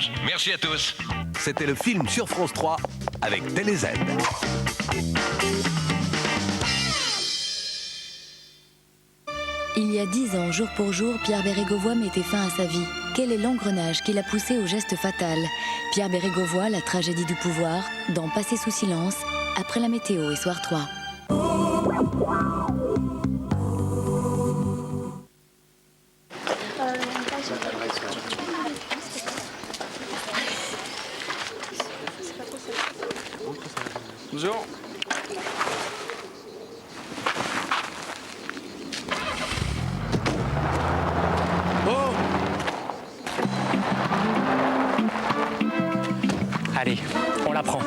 courage. Merci à tous. C'était le film sur France 3 avec TéléZ. Il y a 10 ans, jour pour jour, Pierre Bérégovoy mettait fin à sa vie. Quel est l'engrenage qui l'a poussé au geste fatal? Pierre Bérégovoy, la tragédie du pouvoir, dans Passer sous silence, après la météo et Soir 3. Bonjour. Oh! Allez, on la prend.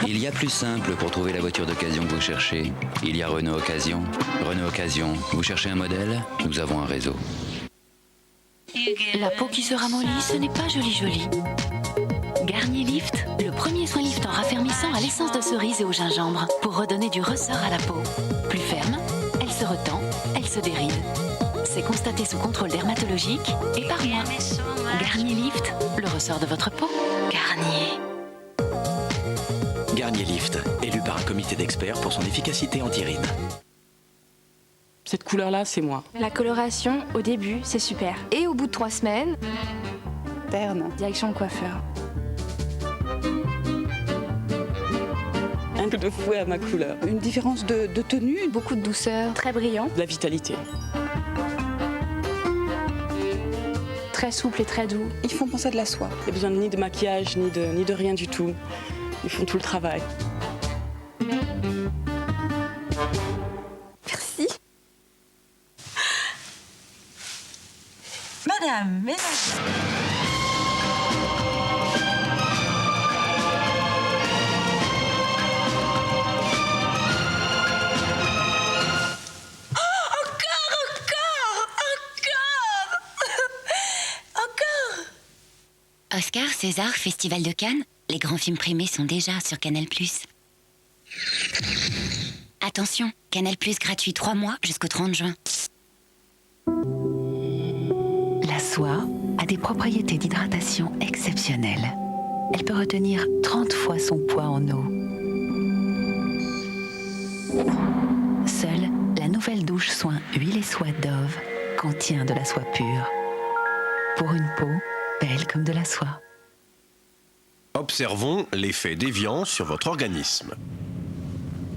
Il y a plus simple pour trouver la voiture d'occasion que vous cherchez. Il y a Renault Occasion. Renault Occasion, vous cherchez un modèle? Nous avons un réseau. La peau qui se ramollit, ce n'est pas joli. Garnier Lift, le premier soin liftant raffermissant à l'essence de cerise et au gingembre pour redonner du ressort à la peau. Plus ferme, elle se retend, elle se déride. C'est constaté sous contrôle dermatologique et par moi. Garnier Lift, le ressort de votre peau. Garnier. Garnier Lift, élu par un comité d'experts pour son efficacité anti-rides. Cette couleur-là, c'est moi. La coloration, au début, c'est super. Et au bout de 3 semaines, Terne. direction le coiffeur. Un peu de fouet à ma couleur. Une différence de tenue, Beaucoup de douceur, très brillant, de la vitalité. très souple et très doux. Ils font penser à de la soie. Il n'y a besoin ni de maquillage, ni de rien du tout. Ils font tout le travail. Merci. Madame, mesdames. Oscar, César, Festival de Cannes, les grands films primés sont déjà sur Canal+. Attention, Canal+ gratuit 3 mois jusqu'au 30 juin. La soie a des propriétés d'hydratation exceptionnelles. Elle peut retenir 30 fois son poids en eau. Seule la nouvelle douche soin huile et soie Dove contient de la soie pure. Pour une peau belle comme de la soie. Observons l'effet déviant sur votre organisme.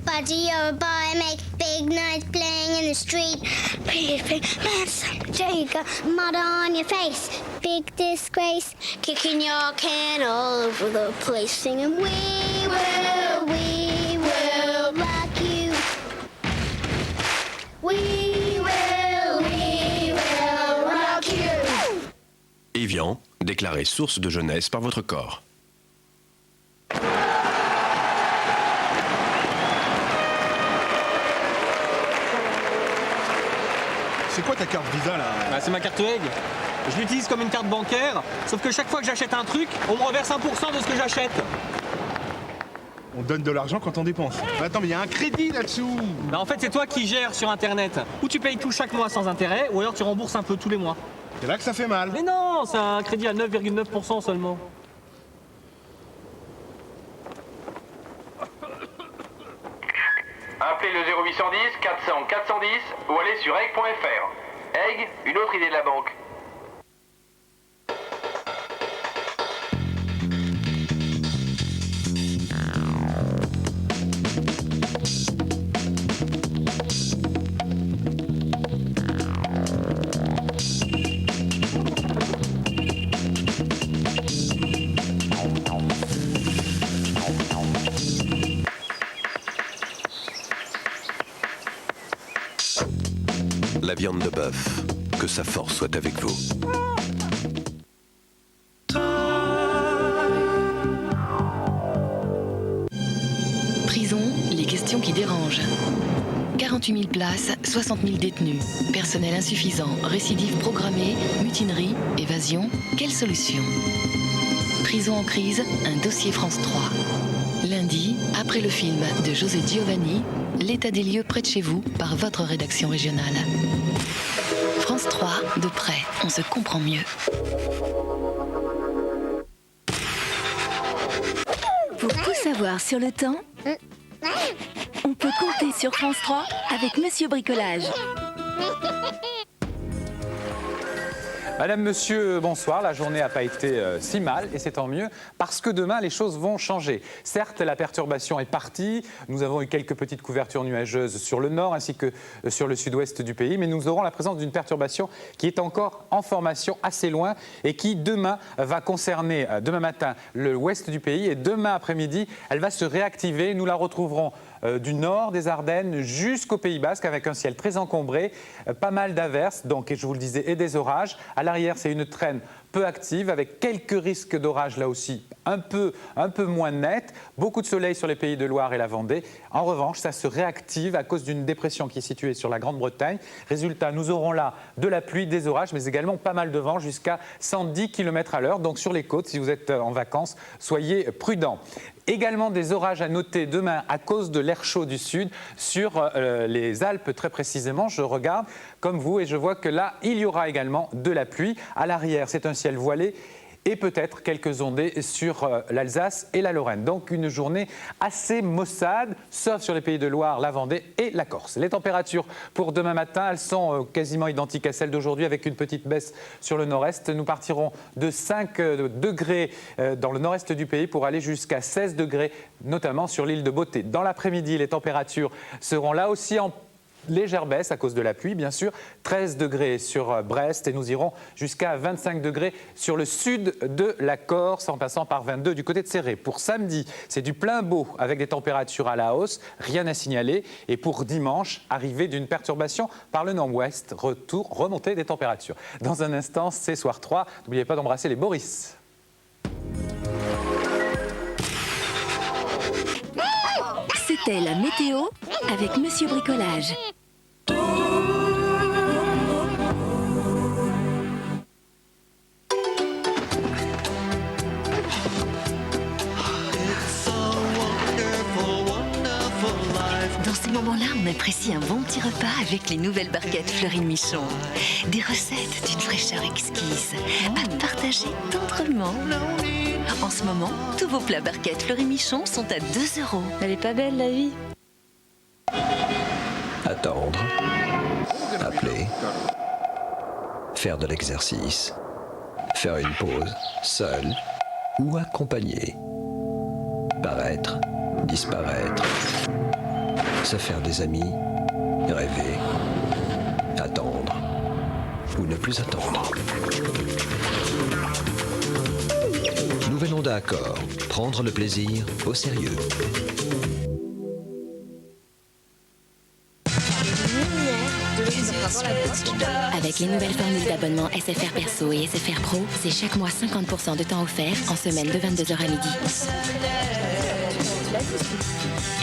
Buddy, you're a boy, make big noise playing in the street. Pretty face, you got mud on your face. Big disgrace, kicking your can all over the place, singing, we will rock you. We will rock you. Evian, déclaré source de jeunesse par votre corps. C'est quoi ta carte Visa là? C'est ma carte Egg. Je l'utilise comme une carte bancaire, sauf que chaque fois que j'achète un truc, on me reverse 1% de ce que j'achète. On donne de l'argent quand on dépense. Mais attends, mais il y a un crédit là-dessous. Bah en fait, c'est toi qui gères sur Internet. Ou tu payes tout chaque mois sans intérêt, ou alors tu rembourses un peu tous les mois. C'est là que ça fait mal. Mais non, c'est un crédit à 9,9% seulement. Appelez le 0810 400 410 ou allez sur egg.fr. Egg, une autre idée de la banque. La viande de bœuf, que sa force soit avec vous. Prison, les questions qui dérangent. 48 000 places, 60 000 détenus. Personnel insuffisant, récidive programmée, mutinerie, évasion. Quelle solution? Prison en crise, un dossier France 3. Lundi, après le film de José Giovanni, l'état des lieux près de chez vous par votre rédaction régionale. France 3, de près, on se comprend mieux. savoir sur le temps, on peut compter sur France 3 avec Monsieur Bricolage. Madame, monsieur, bonsoir. La journée n'a pas été si mal et c'est tant mieux parce que demain, les choses vont changer. Certes, la perturbation est partie. Nous avons eu quelques petites couvertures nuageuses sur le nord ainsi que sur le sud-ouest du pays. Mais nous aurons la présence d'une perturbation qui est encore en formation assez loin et qui demain va concerner, demain matin, l'ouest du pays. Et demain après-midi, elle va se réactiver. Nous la retrouverons du nord des Ardennes jusqu'au Pays Basque avec un ciel très encombré, pas mal d'averses, donc, et je vous le disais, et des orages. À l'arrière, c'est une traîne peu active avec quelques risques d'orage là aussi un peu moins nets. Beaucoup de soleil sur les pays de Loire et la Vendée. En revanche, ça se réactive à cause d'une dépression qui est située sur la Grande-Bretagne. Résultat, nous aurons là de la pluie, des orages, mais également pas mal de vent jusqu'à 110 km à l'heure. Donc sur les côtes, si vous êtes en vacances, soyez prudents. Également des orages à noter demain à cause de l'air chaud du sud sur les Alpes très précisément. Je regarde comme vous et je vois que là, il y aura également de la pluie. À l'arrière, c'est un ciel voilé et peut-être quelques ondées sur l'Alsace et la Lorraine. Donc une journée assez maussade, sauf sur les pays de Loire, la Vendée et la Corse. Les températures pour demain matin, elles sont quasiment identiques à celles d'aujourd'hui avec une petite baisse sur le nord-est. Nous partirons de 5 degrés dans le nord-est du pays pour aller jusqu'à 16 degrés, notamment sur l'île de Beauté. Dans l'après-midi, les températures seront là aussi en légère baisse à cause de la pluie, bien sûr. 13 degrés sur Brest et nous irons jusqu'à 25 degrés sur le sud de la Corse en passant par 22 du côté de Céré. Pour samedi, c'est du plein beau avec des températures à la hausse, rien à signaler. Et pour dimanche, arrivée d'une perturbation par le nord-ouest, remontée des températures. Dans un instant, c'est Soir 3. N'oubliez pas d'embrasser les Boris. C'était la météo avec Monsieur Bricolage. Dans ces moments-là, on apprécie un bon petit repas avec les nouvelles barquettes Fleury-Michon. Des recettes d'une fraîcheur exquise, à partager tendrement. En ce moment, tous vos plats barquettes Fleury-Michon sont à 2 €. Elle est pas belle, la vie. Attendre. Appeler. Faire de l'exercice. Faire une pause, seul ou accompagné. Paraître, disparaître. Se faire des amis. Rêver. Attendre. Ou ne plus attendre. Nouvelle Honda Accord. Prendre le plaisir au sérieux. Avec les nouvelles formules d'abonnement SFR Perso et SFR Pro, c'est chaque mois 50% de temps offert en semaine de 22h à midi.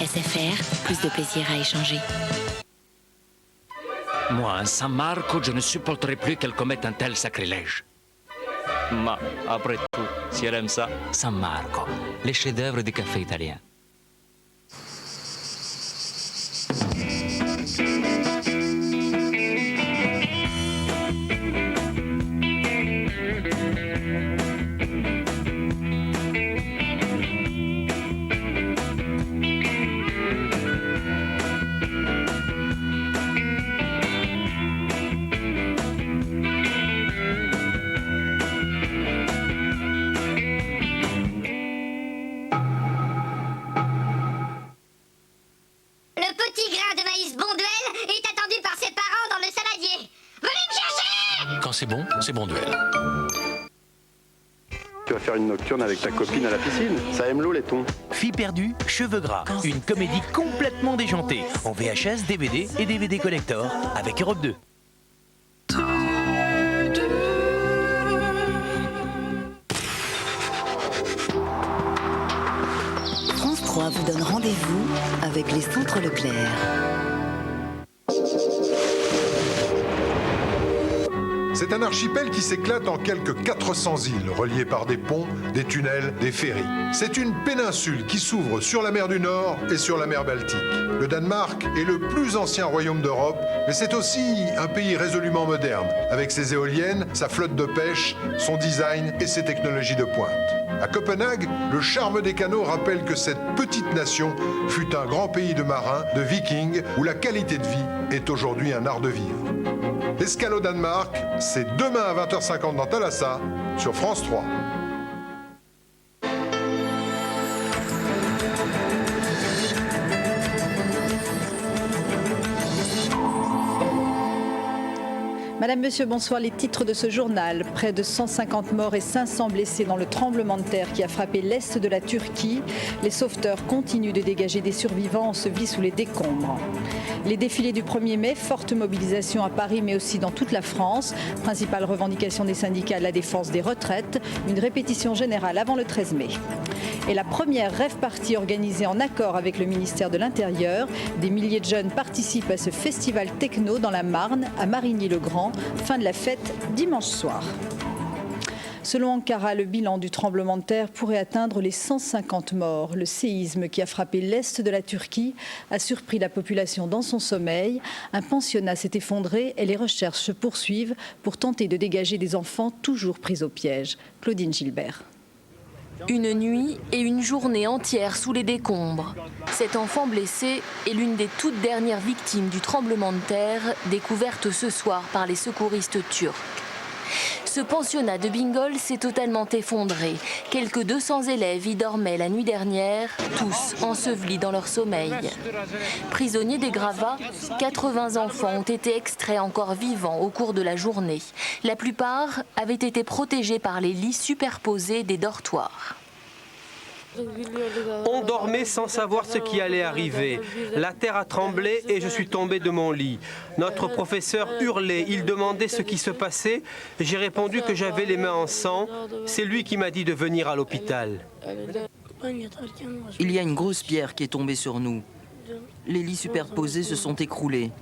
SFR, plus de plaisir à échanger. Moi, un San Marco, je ne supporterai plus qu'elle commette un tel sacrilège. Ma, après tout, si elle aime ça. San Marco, les chefs-d'œuvre du café italien. C'est bon duel. Tu vas faire une nocturne avec ta copine à la piscine. Ça aime l'eau, les thons. Fille perdue, cheveux gras. Une comédie complètement déjantée. En VHS, DVD et DVD collector avec Europe 2. France 3 vous donne rendez-vous avec les centres Leclerc. C'est un archipel qui s'éclate en quelques 400 îles, reliées par des ponts, des tunnels, des ferries. C'est une péninsule qui s'ouvre sur la mer du Nord et sur la mer Baltique. Le Danemark est le plus ancien royaume d'Europe, mais c'est aussi un pays résolument moderne, avec ses éoliennes, sa flotte de pêche, son design et ses technologies de pointe. À Copenhague, le charme des canaux rappelle que cette petite nation fut un grand pays de marins, de vikings, où la qualité de vie est aujourd'hui un art de vivre. Escale au Danemark, c'est demain à 20h50 dans Thalassa, sur France 3. Madame, Monsieur, bonsoir. Les titres de ce journal. Près de 150 morts et 500 blessés dans le tremblement de terre qui a frappé l'est de la Turquie. Les sauveteurs continuent de dégager des survivants ensevelis sous les décombres. Les défilés du 1er mai, forte mobilisation à Paris mais aussi dans toute la France. Principale revendication des syndicats, la défense des retraites. Une répétition générale avant le 13 mai. Et la première rave party organisée en accord avec le ministère de l'Intérieur. Des milliers de jeunes participent à ce festival techno dans la Marne, à Marigny-le-Grand. Fin de la fête dimanche soir. Selon Ankara, le bilan du tremblement de terre pourrait atteindre les 150 morts. Le séisme qui a frappé l'est de la Turquie a surpris la population dans son sommeil. Un pensionnat s'est effondré et les recherches se poursuivent pour tenter de dégager des enfants toujours pris au piège. Claudine Gilbert. Une nuit et une journée entière sous les décombres. Cet enfant blessé est l'une des toutes dernières victimes du tremblement de terre découverte ce soir par les secouristes turcs. Ce pensionnat de Bingöl s'est totalement effondré. Quelques 200 élèves y dormaient la nuit dernière, tous ensevelis dans leur sommeil. Prisonniers des gravats, 80 enfants ont été extraits encore vivants au cours de la journée. La plupart avaient été protégés par les lits superposés des dortoirs. On dormait sans savoir ce qui allait arriver. La terre a tremblé et je suis tombé de mon lit. Notre professeur hurlait, il demandait ce qui se passait. J'ai répondu que j'avais les mains en sang. C'est lui qui m'a dit de venir à l'hôpital. Il y a une grosse pierre qui est tombée sur nous. Les lits superposés se sont écroulés.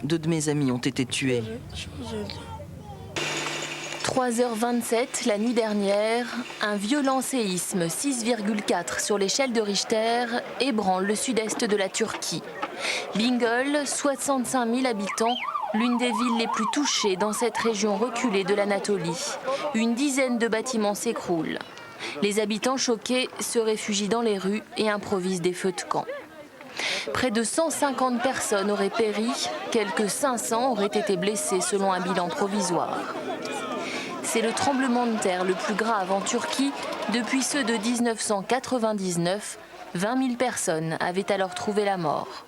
2 de mes amis ont été tués. 3h27 la nuit dernière, un violent séisme 6,4 sur l'échelle de Richter ébranle le sud-est de la Turquie. Bingöl, 65 000 habitants, l'une des villes les plus touchées dans cette région reculée de l'Anatolie. Une dizaine de bâtiments s'écroulent. Les habitants choqués se réfugient dans les rues et improvisent des feux de camp. Près de 150 personnes auraient péri, quelques 500 auraient été blessés selon un bilan provisoire. C'est le tremblement de terre le plus grave en Turquie depuis ceux de 1999. 20 000 personnes avaient alors trouvé la mort.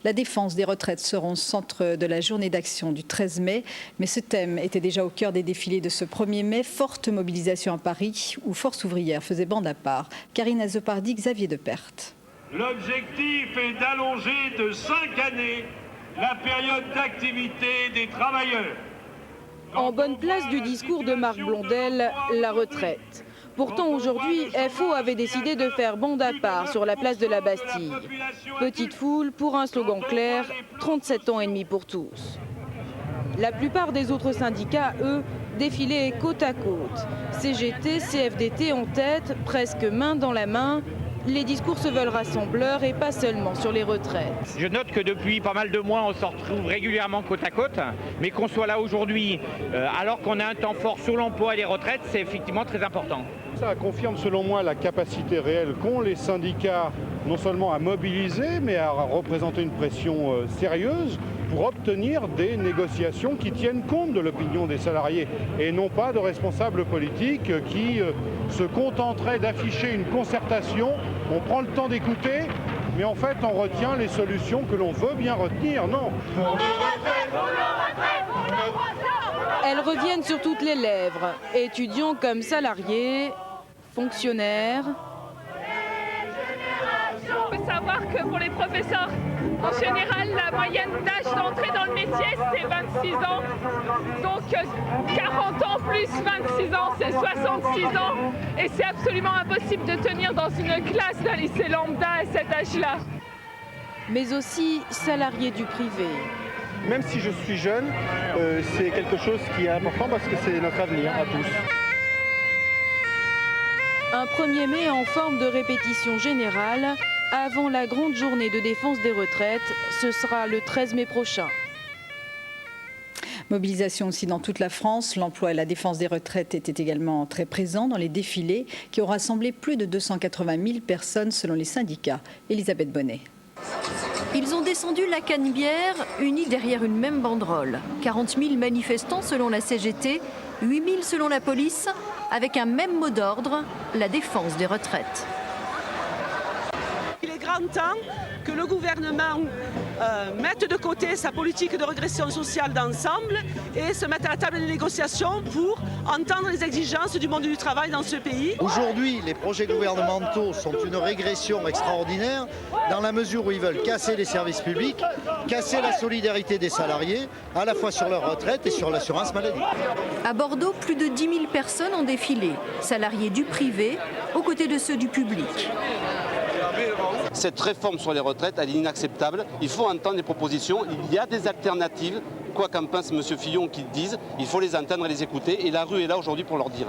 La défense des retraites sera au centre de la journée d'action du 13 mai. Mais ce thème était déjà au cœur des défilés de ce 1er mai. Forte mobilisation à Paris, où Force ouvrière faisait bande à part. Karine Azopardi, Xavier Deperte. L'objectif est d'allonger de 5 années la période d'activité des travailleurs. En bonne place du discours de Marc Blondel, la retraite. Pourtant aujourd'hui, FO avait décidé de faire bande à part sur la place de la Bastille. Petite foule pour un slogan clair, 37 ans et demi pour tous. La plupart des autres syndicats, eux, défilaient côte à côte. CGT, CFDT en tête, presque main dans la main. Les discours se veulent rassembleurs et pas seulement sur les retraites. Je note que depuis pas mal de mois, on se retrouve régulièrement côte à côte, mais qu'on soit là aujourd'hui, alors qu'on a un temps fort sur l'emploi et les retraites, c'est effectivement très important. Ça confirme selon moi la capacité réelle qu'ont les syndicats non seulement à mobiliser, mais à représenter une pression sérieuse pour obtenir des négociations qui tiennent compte de l'opinion des salariés et non pas de responsables politiques qui se contenteraient d'afficher une concertation. On prend le temps d'écouter, mais en fait on retient les solutions que l'on veut bien retenir, non. Elles reviennent sur toutes les lèvres, étudiants comme salariés, fonctionnaires. Il faut savoir que pour les professeurs, en général, la moyenne d'âge d'entrée dans le métier, c'est 26 ans. Donc 40 ans plus 26 ans, c'est 66 ans. Et c'est absolument impossible de tenir dans une classe d'un lycée lambda à cet âge-là. Mais aussi salariés du privé. Même si je suis jeune, c'est quelque chose qui est important parce que c'est notre avenir à tous. Un 1er mai en forme de répétition générale avant la grande journée de défense des retraites. Ce sera le 13 mai prochain. Mobilisation aussi dans toute la France. L'emploi et la défense des retraites étaient également très présents dans les défilés qui ont rassemblé plus de 280 000 personnes selon les syndicats. Elisabeth Bonnet. Ils ont descendu la Canebière, unis derrière une même banderole. 40 000 manifestants selon la CGT, 8 000 selon la police, avec un même mot d'ordre, la défense des retraites. Il est grand temps que le gouvernement mette de côté sa politique de régression sociale d'ensemble et se mette à la table des négociations pour entendre les exigences du monde du travail dans ce pays. Aujourd'hui, les projets gouvernementaux sont une régression extraordinaire dans la mesure où ils veulent casser les services publics, casser la solidarité des salariés, à la fois sur leur retraite et sur l'assurance maladie. À Bordeaux, plus de 10 000 personnes ont défilé, salariés du privé aux côtés de ceux du public. Cette réforme sur les retraites, elle est inacceptable. Il faut entendre les propositions. Il y a des alternatives. Quoi qu'en pense M. Fillon qu'ils disent, il faut les entendre et les écouter. Et la rue est là aujourd'hui pour leur dire.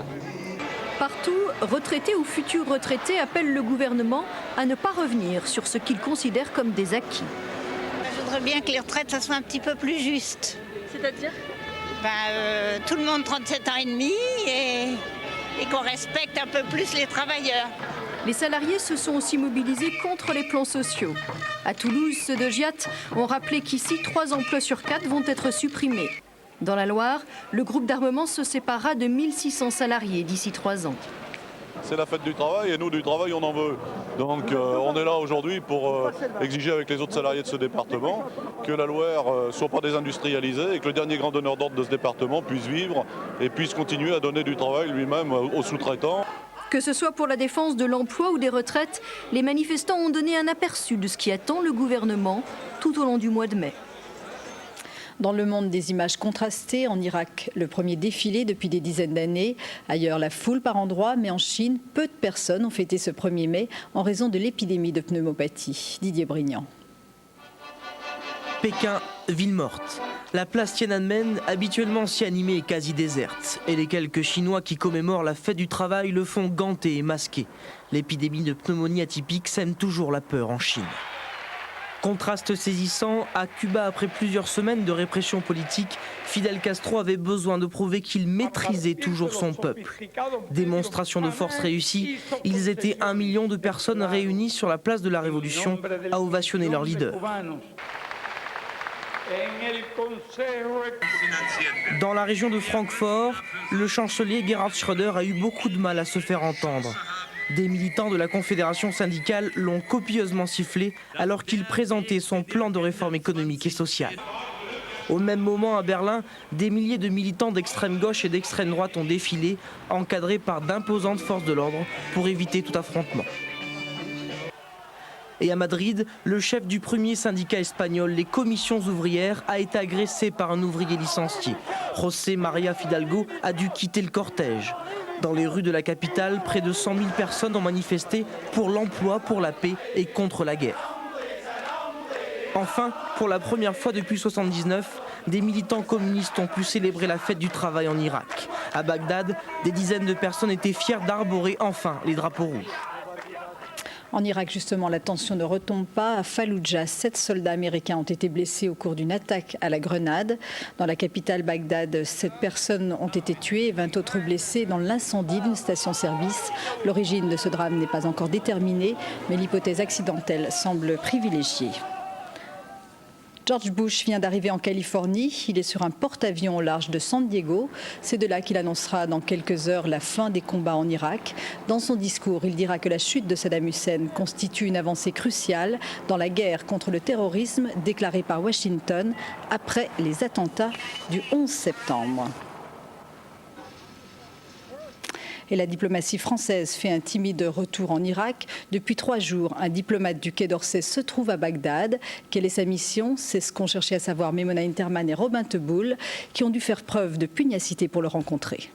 Partout, retraités ou futurs retraités appellent le gouvernement à ne pas revenir sur ce qu'ils considèrent comme des acquis. Je voudrais bien que les retraites, ça soit un petit peu plus juste. C'est-à-dire tout le monde 37 ans et demi et qu'on respecte un peu plus les travailleurs. Les salariés se sont aussi mobilisés contre les plans sociaux. À Toulouse, ceux de Giat ont rappelé qu'ici, 3 emplois sur 4 vont être supprimés. Dans la Loire, le groupe d'armement se séparera de 1600 salariés d'ici 3 ans. C'est la fête du travail et nous, du travail, on en veut. Donc on est là aujourd'hui pour exiger avec les autres salariés de ce département que la Loire ne soit pas désindustrialisée et que le dernier grand donneur d'ordre de ce département puisse vivre et puisse continuer à donner du travail lui-même aux sous-traitants. Que ce soit pour la défense de l'emploi ou des retraites, les manifestants ont donné un aperçu de ce qui attend le gouvernement tout au long du mois de mai. Dans le monde, des images contrastées. En Irak, le premier défilé depuis des dizaines d'années. Ailleurs, la foule par endroits, mais en Chine, peu de personnes ont fêté ce 1er mai en raison de l'épidémie de pneumopathie. Didier Brignan. Pékin, ville morte. La place Tiananmen, habituellement si animée, est quasi déserte. Et les quelques Chinois qui commémorent la fête du travail le font gantés et masqués. L'épidémie de pneumonie atypique sème toujours la peur en Chine. Contraste saisissant, à Cuba, après plusieurs semaines de répression politique, Fidel Castro avait besoin de prouver qu'il maîtrisait toujours son peuple. Démonstration de force réussie, ils étaient 1 million de personnes réunies sur la place de la Révolution à ovationner leur leader. Dans la région de Francfort, le chancelier Gerhard Schröder a eu beaucoup de mal à se faire entendre. Des militants de la Confédération syndicale l'ont copieusement sifflé alors qu'il présentait son plan de réforme économique et sociale. Au même moment, à Berlin, des milliers de militants d'extrême gauche et d'extrême droite ont défilé, encadrés par d'imposantes forces de l'ordre pour éviter tout affrontement. Et à Madrid, le chef du premier syndicat espagnol, les commissions ouvrières, a été agressé par un ouvrier licencié. José María Fidalgo a dû quitter le cortège. Dans les rues de la capitale, près de 100 000 personnes ont manifesté pour l'emploi, pour la paix et contre la guerre. Enfin, pour la première fois depuis 1979, des militants communistes ont pu célébrer la fête du travail en Irak. À Bagdad, des dizaines de personnes étaient fières d'arborer enfin les drapeaux rouges. En Irak, justement, la tension ne retombe pas. À Falloujah, 7 soldats américains ont été blessés au cours d'une attaque à la grenade. Dans la capitale Bagdad, 7 personnes ont été tuées et 20 autres blessées dans l'incendie d'une station-service. L'origine de ce drame n'est pas encore déterminée, mais l'hypothèse accidentelle semble privilégiée. George Bush vient d'arriver en Californie. Il est sur un porte-avions au large de San Diego. C'est de là qu'il annoncera dans quelques heures la fin des combats en Irak. Dans son discours, il dira que la chute de Saddam Hussein constitue une avancée cruciale dans la guerre contre le terrorisme déclarée par Washington après les attentats du 11 septembre. Et la diplomatie française fait un timide retour en Irak. Depuis 3 jours, un diplomate du Quai d'Orsay se trouve à Bagdad. Quelle est sa mission? C'est ce qu'ont cherché à savoir Memona Interman et Robin Teboul, qui ont dû faire preuve de pugnacité pour le rencontrer.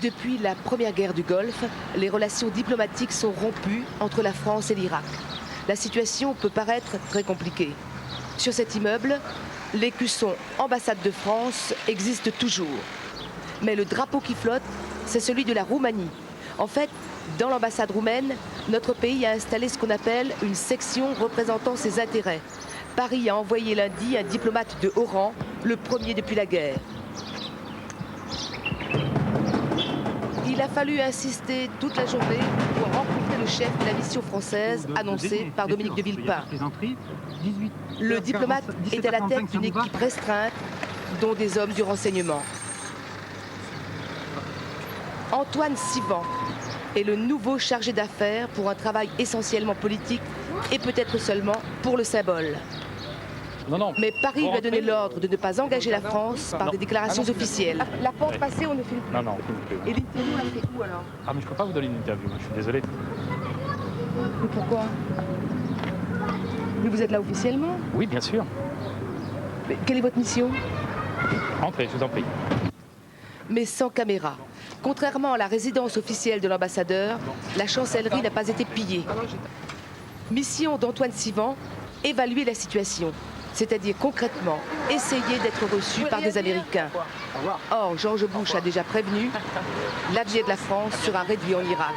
Depuis la première guerre du Golfe, les relations diplomatiques sont rompues entre la France et l'Irak. La situation peut paraître très compliquée. Sur cet immeuble, l'écusson ambassade de France existe toujours. Mais le drapeau qui flotte, c'est celui de la Roumanie. En fait, dans l'ambassade roumaine, notre pays a installé ce qu'on appelle une section représentant ses intérêts. Paris a envoyé lundi un diplomate de haut rang le premier depuis la guerre. Il a fallu insister toute la journée pour rencontrer le chef de la mission française annoncée par Dominique de Villepin. Le diplomate est à la tête d'une équipe restreinte, dont des hommes du renseignement. Antoine Sivan est le nouveau chargé d'affaires pour un travail essentiellement politique et peut-être seulement pour le symbole. Mais Paris lui a donné l'ordre de ne pas engager la France par des déclarations officielles. La porte passée, on ne filme plus. Non, on filme plus. Et l'interview, on l'a fait où alors? Ah, mais je peux pas vous donner une interview, je suis désolé. Mais pourquoi? Mais vous êtes là officiellement? Oui, bien sûr. Mais quelle est votre mission? Entrez, je vous en prie. Mais sans caméra. Contrairement à la résidence officielle de l'ambassadeur, la chancellerie n'a pas été pillée. Mission d'Antoine Sivan, évaluer la situation. C'est-à-dire concrètement, essayer d'être reçu par des Américains. Or, George Bush a déjà prévenu, l'avenir de la France sera réduit en Irak.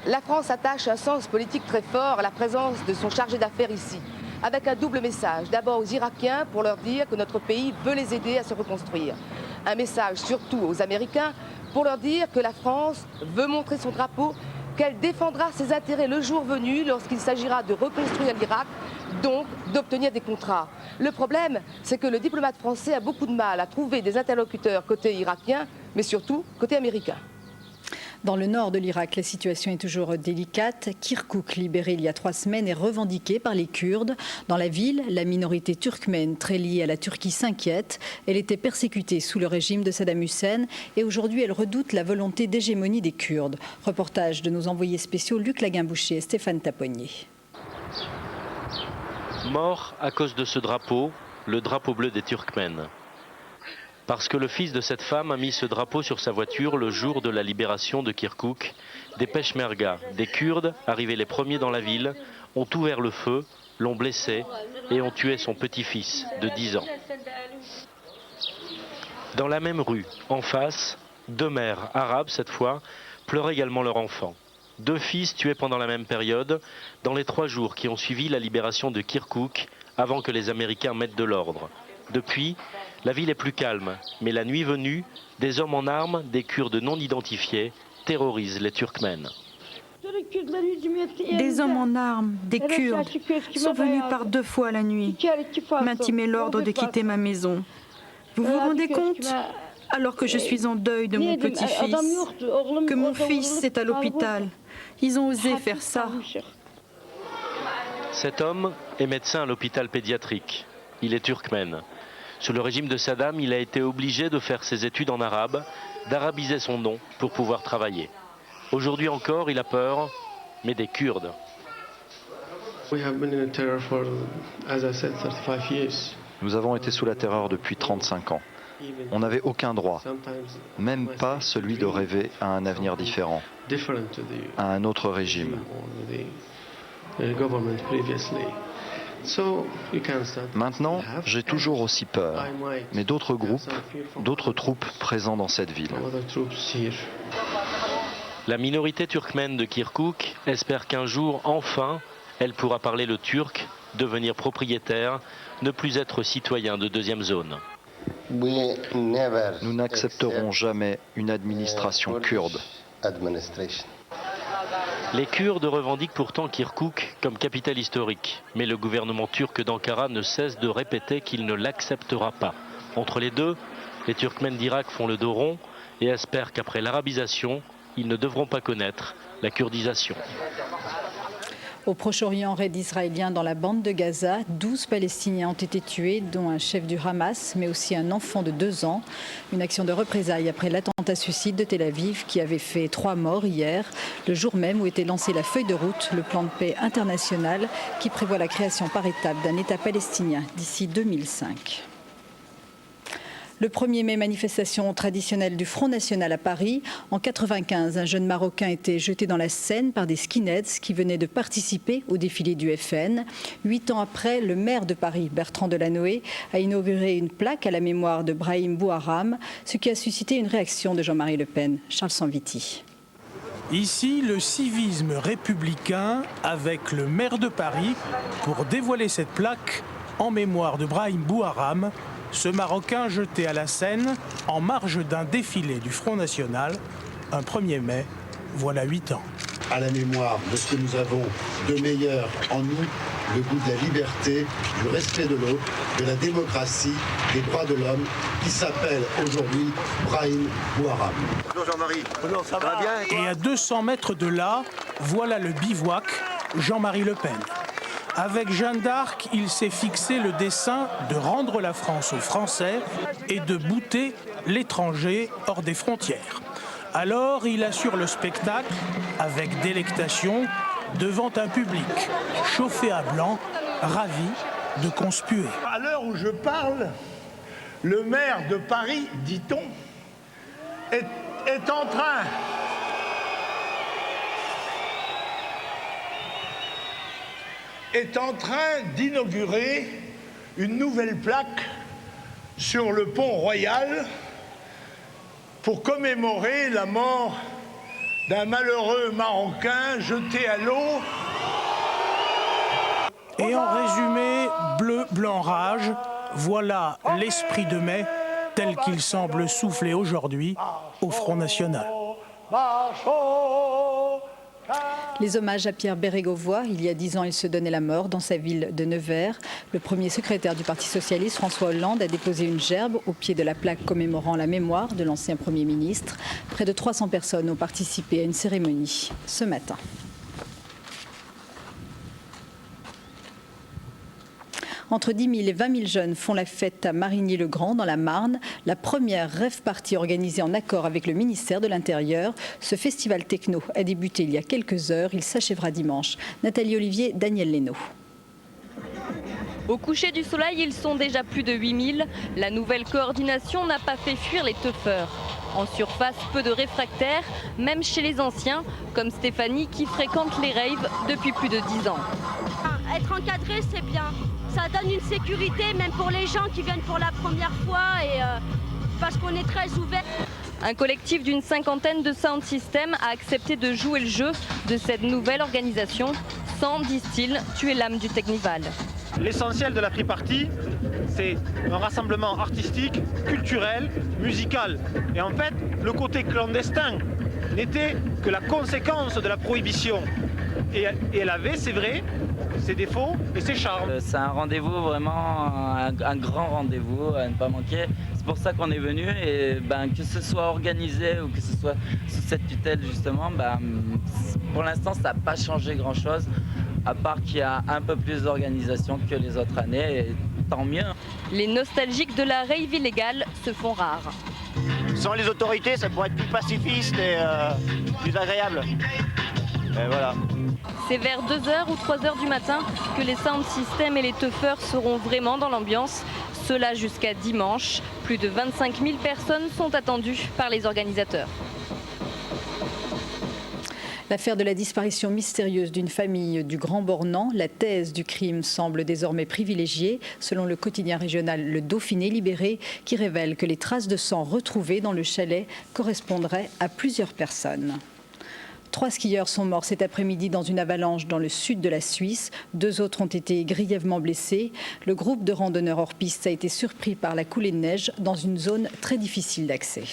La France attache un sens politique très fort à la présence de son chargé d'affaires ici, avec un double message. D'abord aux Irakiens pour leur dire que notre pays veut les aider à se reconstruire. Un message surtout aux Américains pour leur dire que la France veut montrer son drapeau, qu'elle défendra ses intérêts le jour venu lorsqu'il s'agira de reconstruire l'Irak, donc d'obtenir des contrats. Le problème, c'est que le diplomate français a beaucoup de mal à trouver des interlocuteurs côté irakien, mais surtout côté américain. Dans le nord de l'Irak, la situation est toujours délicate. Kirkouk, libéré il y a 3 semaines, est revendiqué par les Kurdes. Dans la ville, la minorité turkmène, très liée à la Turquie, s'inquiète. Elle était persécutée sous le régime de Saddam Hussein et aujourd'hui elle redoute la volonté d'hégémonie des Kurdes. Reportage de nos envoyés spéciaux Luc Laguin-Boucher et Stéphane Taponnier. Mort à cause de ce drapeau, le drapeau bleu des Turkmènes. Parce que le fils de cette femme a mis ce drapeau sur sa voiture le jour de la libération de Kirkouk, des Peshmerga, des Kurdes, arrivés les premiers dans la ville, ont ouvert le feu, l'ont blessé et ont tué son petit-fils de 10 ans. Dans la même rue, en face, 2 mères arabes cette fois, pleurent également leur enfant. 2 fils tués pendant la même période, dans les 3 jours qui ont suivi la libération de Kirkouk, avant que les Américains mettent de l'ordre. Depuis, la ville est plus calme, mais la nuit venue, des hommes en armes, des Kurdes non identifiés, terrorisent les Turkmènes. Des hommes en armes, des Kurdes, sont venus par 2 fois la nuit, m'intimer l'ordre de quitter ma maison. Vous vous rendez compte? Alors que je suis en deuil de mon petit-fils, que mon fils est à l'hôpital, ils ont osé faire ça. Cet homme est médecin à l'hôpital pédiatrique. Il est turkmène. Sous le régime de Saddam, il a été obligé de faire ses études en arabe, d'arabiser son nom pour pouvoir travailler. Aujourd'hui encore, il a peur, mais des Kurdes. Nous avons été sous la terreur depuis 35 ans. On n'avait aucun droit, même pas celui de rêver à un avenir différent, à un autre régime. Maintenant, j'ai toujours aussi peur, mais d'autres groupes, d'autres troupes présents dans cette ville. La minorité turkmène de Kirkouk espère qu'un jour, enfin, elle pourra parler le turc, devenir propriétaire, ne plus être citoyen de 2e zone. Nous n'accepterons jamais une administration kurde. Les Kurdes revendiquent pourtant Kirkouk comme capitale historique, mais le gouvernement turc d'Ankara ne cesse de répéter qu'il ne l'acceptera pas. Entre les deux, les Turkmènes d'Irak font le dos rond et espèrent qu'après l'arabisation, ils ne devront pas connaître la kurdisation. Au Proche-Orient, raid israélien dans la bande de Gaza, 12 Palestiniens ont été tués, dont un chef du Hamas, mais aussi un enfant de 2 ans. Une action de représailles après l'attentat-suicide de Tel Aviv qui avait fait 3 morts hier, le jour même où était lancée la feuille de route, le plan de paix international qui prévoit la création par étapes d'un État palestinien d'ici 2005. Le 1er mai, manifestation traditionnelle du Front National à Paris. En 1995, un jeune Marocain était jeté dans la Seine par des skinheads qui venaient de participer au défilé du FN. 8 ans après, le maire de Paris, Bertrand Delanoë, a inauguré une plaque à la mémoire de Brahim Bouharam, ce qui a suscité une réaction de Jean-Marie Le Pen. Charles Sanviti. Ici, le civisme républicain avec le maire de Paris pour dévoiler cette plaque en mémoire de Brahim Bouharam, ce Marocain jeté à la Seine en marge d'un défilé du Front National, un 1er mai, voilà 8 ans. À la mémoire de ce que nous avons de meilleur en nous, le goût de la liberté, du respect de l'autre, de la démocratie, des droits de l'homme, qui s'appelle aujourd'hui Brahim Bouharam. Bonjour Jean-Marie. Bonjour, ça va bien? Et à 200 mètres de là, voilà le bivouac Jean-Marie Le Pen. Avec Jeanne d'Arc, il s'est fixé le dessein de rendre la France aux Français et de bouter l'étranger hors des frontières. Alors, il assure le spectacle avec délectation devant un public chauffé à blanc, ravi de conspuer. À l'heure où je parle, le maire de Paris, dit-on, est en train d'inaugurer une nouvelle plaque sur le pont Royal pour commémorer la mort d'un malheureux Marocain jeté à l'eau. Et en résumé, bleu, blanc, rage, voilà l'esprit de mai tel qu'il semble souffler aujourd'hui au Front National. Les hommages à Pierre Bérégovoy. Il y a 10 ans, il se donnait la mort dans sa ville de Nevers. Le premier secrétaire du Parti socialiste, François Hollande, a déposé une gerbe au pied de la plaque commémorant la mémoire de l'ancien Premier ministre. Près de 300 personnes ont participé à une cérémonie ce matin. Entre 10 000 et 20 000 jeunes font la fête à Marigny-le-Grand, dans la Marne. La première rave party organisée en accord avec le ministère de l'Intérieur. Ce festival techno a débuté il y a quelques heures. Il s'achèvera dimanche. Nathalie Olivier, Daniel Leno. Au coucher du soleil, ils sont déjà plus de 8 000. La nouvelle coordination n'a pas fait fuir les teufeurs. En surface, peu de réfractaires, même chez les anciens, comme Stéphanie qui fréquente les raves depuis plus de 10 ans. Être encadré, c'est bien. Ça donne une sécurité, même pour les gens qui viennent pour la première fois, et parce qu'on est très ouvert. Un collectif d'une 50aine de sound systems a accepté de jouer le jeu de cette nouvelle organisation, sans, disent-ils, tuer l'âme du Technival. L'essentiel de la free party, c'est un rassemblement artistique, culturel, musical. Et en fait, le côté clandestin n'était que la conséquence de la prohibition. Et elle avait, c'est vrai, ses défauts et ses charmes. C'est un rendez-vous vraiment, un grand rendez-vous à ne pas manquer. C'est pour ça qu'on est venu et que ce soit organisé ou que ce soit sous cette tutelle justement, pour l'instant ça n'a pas changé grand-chose, à part qu'il y a un peu plus d'organisation que les autres années, et tant mieux. Les nostalgiques de la rave illégale se font rares. Sans les autorités, ça pourrait être plus pacifiste et plus agréable. Et voilà. C'est vers 2h ou 3h du matin que les sound systems et les teufeurs seront vraiment dans l'ambiance. Cela jusqu'à dimanche. Plus de 25 000 personnes sont attendues par les organisateurs. L'affaire de la disparition mystérieuse d'une famille du Grand Bornand, la thèse du crime semble désormais privilégiée, selon le quotidien régional Le Dauphiné Libéré, qui révèle que les traces de sang retrouvées dans le chalet correspondraient à plusieurs personnes. 3 skieurs sont morts cet après-midi dans une avalanche dans le sud de la Suisse. 2 autres ont été grièvement blessés. Le groupe de randonneurs hors piste a été surpris par la coulée de neige dans une zone très difficile d'accès.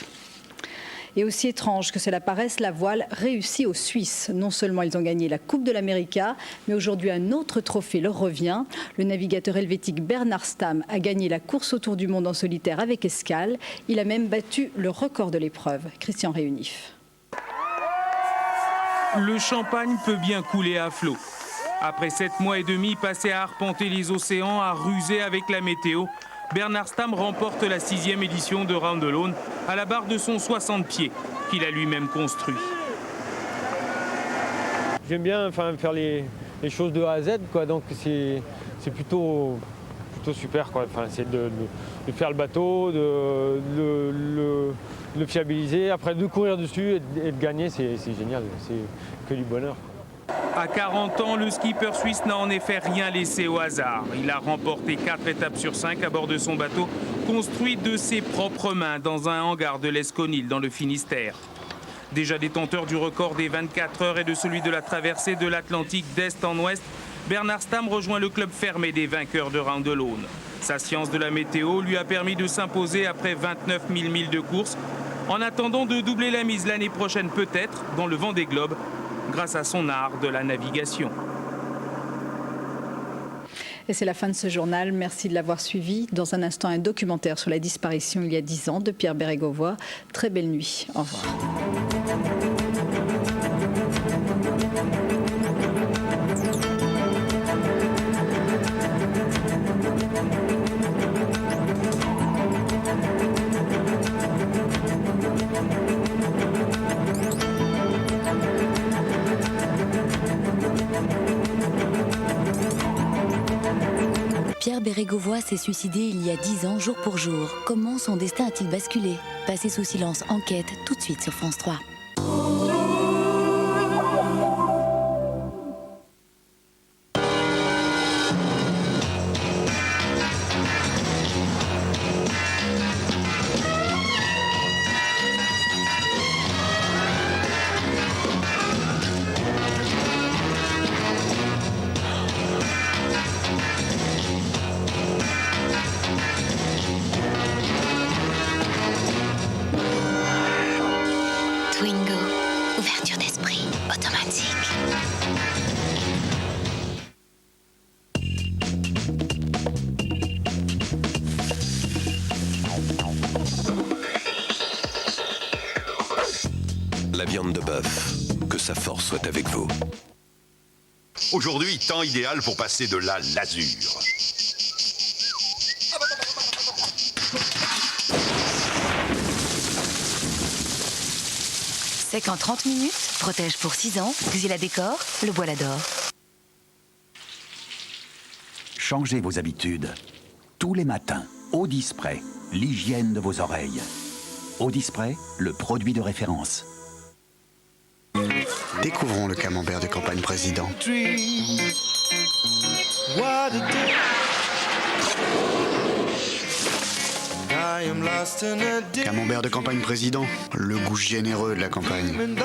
Et aussi étrange que cela paraisse, la voile réussit aux Suisses. Non seulement ils ont gagné la Coupe de l'América, mais aujourd'hui un autre trophée leur revient. Le navigateur helvétique Bernard Stam a gagné la course autour du monde en solitaire avec escale. Il a même battu le record de l'épreuve. Christian Réunif. Le champagne peut bien couler à flot. Après 7 mois et demi passés à arpenter les océans, à ruser avec la météo, Bernard Stam remporte la 6e édition de Round Alone à la barre de son 60 pieds qu'il a lui-même construit. J'aime bien faire les choses de A à Z, quoi, donc c'est plutôt super, quoi. C'est de faire le bateau, de le fiabiliser, après de courir dessus et de gagner, c'est génial, c'est que du bonheur. À 40 ans, le skipper suisse n'a en effet rien laissé au hasard. Il a remporté 4 étapes sur 5 à bord de son bateau, construit de ses propres mains dans un hangar de l'Esconil dans le Finistère. Déjà détenteur du record des 24 heures et de celui de la traversée de l'Atlantique d'est en ouest, Bernard Stamm rejoint le club fermé des vainqueurs de Round de l'Aune. Sa science de la météo lui a permis de s'imposer après 29 000 milles de course, en attendant de doubler la mise l'année prochaine peut-être dans le Vendée Globe, grâce à son art de la navigation. Et c'est la fin de ce journal. Merci de l'avoir suivi. Dans un instant, un documentaire sur la disparition il y a 10 ans de Pierre Bérégovoy. Très belle nuit. Au revoir. Pierre Bérégovoy s'est suicidé il y a 10 ans, jour pour jour. Comment son destin a-t-il basculé? Passé sous silence, enquête, tout de suite sur France 3. Twingo, ouverture d'esprit automatique. La viande de bœuf, que sa force soit avec vous. Aujourd'hui, temps idéal pour passer de la lasure. Sec en 30 minutes, protège pour 6 ans, Xyla Décor, le bois l'adore. Changez vos habitudes. Tous les matins, Audispray, l'hygiène de vos oreilles. Audispray, le produit de référence. Découvrons le camembert de campagne président. Camembert de campagne président, le goût généreux de la campagne.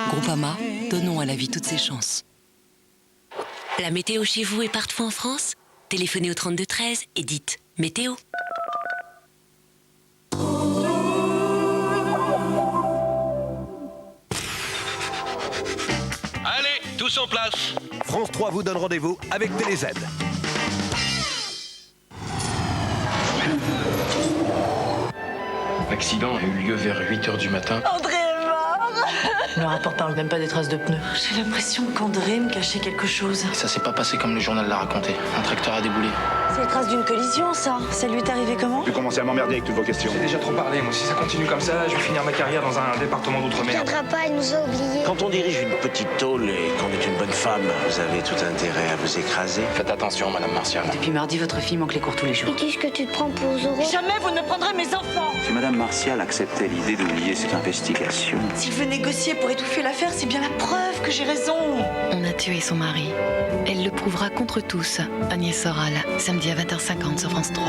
Groupama, donnons à la vie toutes ses chances. La météo chez vous est partout en France? Téléphonez au 32 13 et dites météo. Allez, tous en place. France 3 vous donne rendez-vous avec TéléZ. L'accident a eu lieu vers 8h du matin. André est mort. Le rapport parle même pas des traces de pneus. J'ai l'impression qu'André me cachait quelque chose. Ça s'est pas passé comme le journal l'a raconté. Un tracteur a déboulé. C'est les traces d'une collision, ça. Ça lui est arrivé comment? Vous commencez à m'emmerder avec toutes vos questions. J'ai déjà trop parlé. Moi, si ça continue comme ça, je vais finir ma carrière dans un département d'outre-mer. Il viendra pas, il nous a oubliés. Quand on dirige une petite tôle et qu'on est une bonne femme, vous avez tout intérêt à vous écraser. Faites attention, Madame Martial. Depuis mardi, votre fille manque les cours tous les jours. Et qu'est-ce que tu te prends pour Zorro? Jamais vous ne prendrez mes enfants. Si Madame Martial acceptait l'idée d'oublier cette investigation... S'il veut négocier pour étouffer l'affaire, c'est bien la preuve que j'ai raison. On a tué son mari. Elle le prouvera contre tous. Agnès Soral, samedi à 20h50 sur France 3.